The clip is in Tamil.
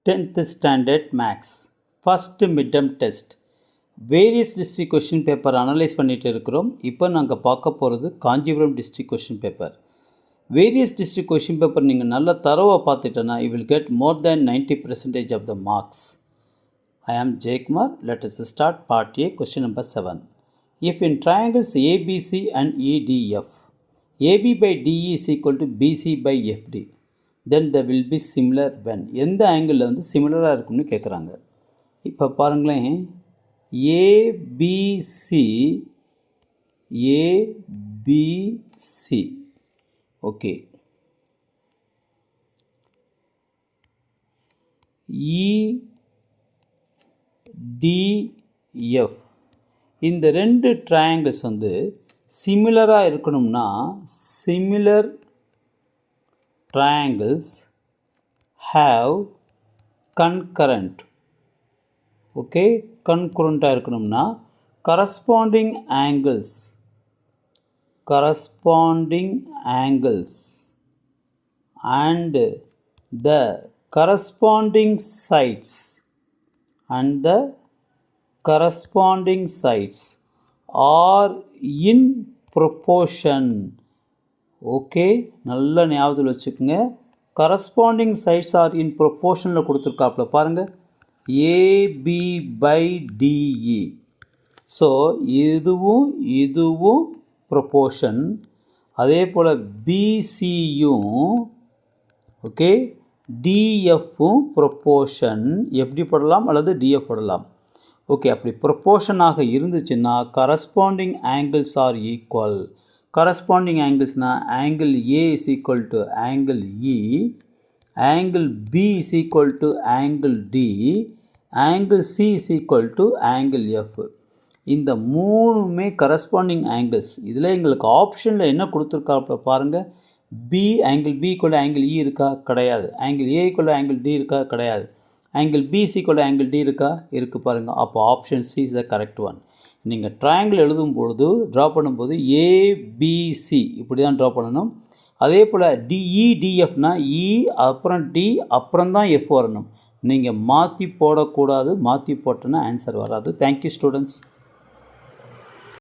10th standard maths first midterm test various district question paper analyse பண்ணிகிட்டு இருக்கிறோம். இப்போ நாங்கள் பார்க்க போகிறது Kanchipuram district question paper. Various district question paper நீங்கள் நல்ல தரவாக பார்த்துட்டோன்னா you will get more than 90% of the marks. I am Jaykumar. Let us start part A, question number 7. If in triangles ABC and EDF, AB by DE is equal to BC by FD, then there will be similar when. எந்த ஆங்கிளில் வந்து சிமிலராக இருக்கும்னு கேட்குறாங்க. இப்போ பாருங்களேன், ஏபிசி ஓகே, EDF இந்த ரெண்டு ட்ரையாங்கிள்ஸ் வந்து சிமிலராக இருக்கணும்னா similar triangles have concurrent. Okay, கன்குரண்ட்டாக இருக்கணும்னா corresponding angles and the corresponding sides are in proportion. Okay, நல்ல ஞாபகத்தில் வச்சுக்கோங்க. கரஸ்பாண்டிங் சைட்ஸ் ஆர் இன் ப்ரொப்போர்ஷனில் கொடுத்துருக்காப்புல பாருங்கள், ஏபி பை டிஇ. ஸோ இதுவும் ப்ரொப்போர்ஷன், அதே போல் பிசியும் ஓகே, டிஎஃப்பும் ப்ரொப்போர்ஷன். எப்படி போடலாம் அல்லது டிஎஃப் போடலாம். ஓகே, அப்படி ப்ரொப்போர்ஷனாக இருந்துச்சுன்னா corresponding angles R equal. corresponding anglesனால் angle A is equal to angle E, angle B is equal to angle D, angle C is equal to angle F. இந்த மூணுமே corresponding angles. இதில் எங்களுக்கு ஆப்ஷனில் என்ன கொடுத்துருக்கா பாருங்கள், B angle B equal to angle E இருக்கா? கிடையாது. angle A equal to angle D இருக்கா? கிடையாது. angle B is equal to angle D இருக்கா? இருக்குது பாருங்கள். அப்போ option C is the correct one. நீங்கள் ட்ரையாங்கிள் எழுதும் பொழுது ட்ரா பண்ணும்போது ஏபிசி இப்படி தான் ட்ரா பண்ணணும். அதே போல் டிஇடிஎஃப்னா இ அப்புறம் டி அப்புறம் தான் எஃப் வரணும். நீங்கள் மாற்றி போடக்கூடாது. மாற்றி போட்டோன்னா ஆன்சர் வராது. Thank you students.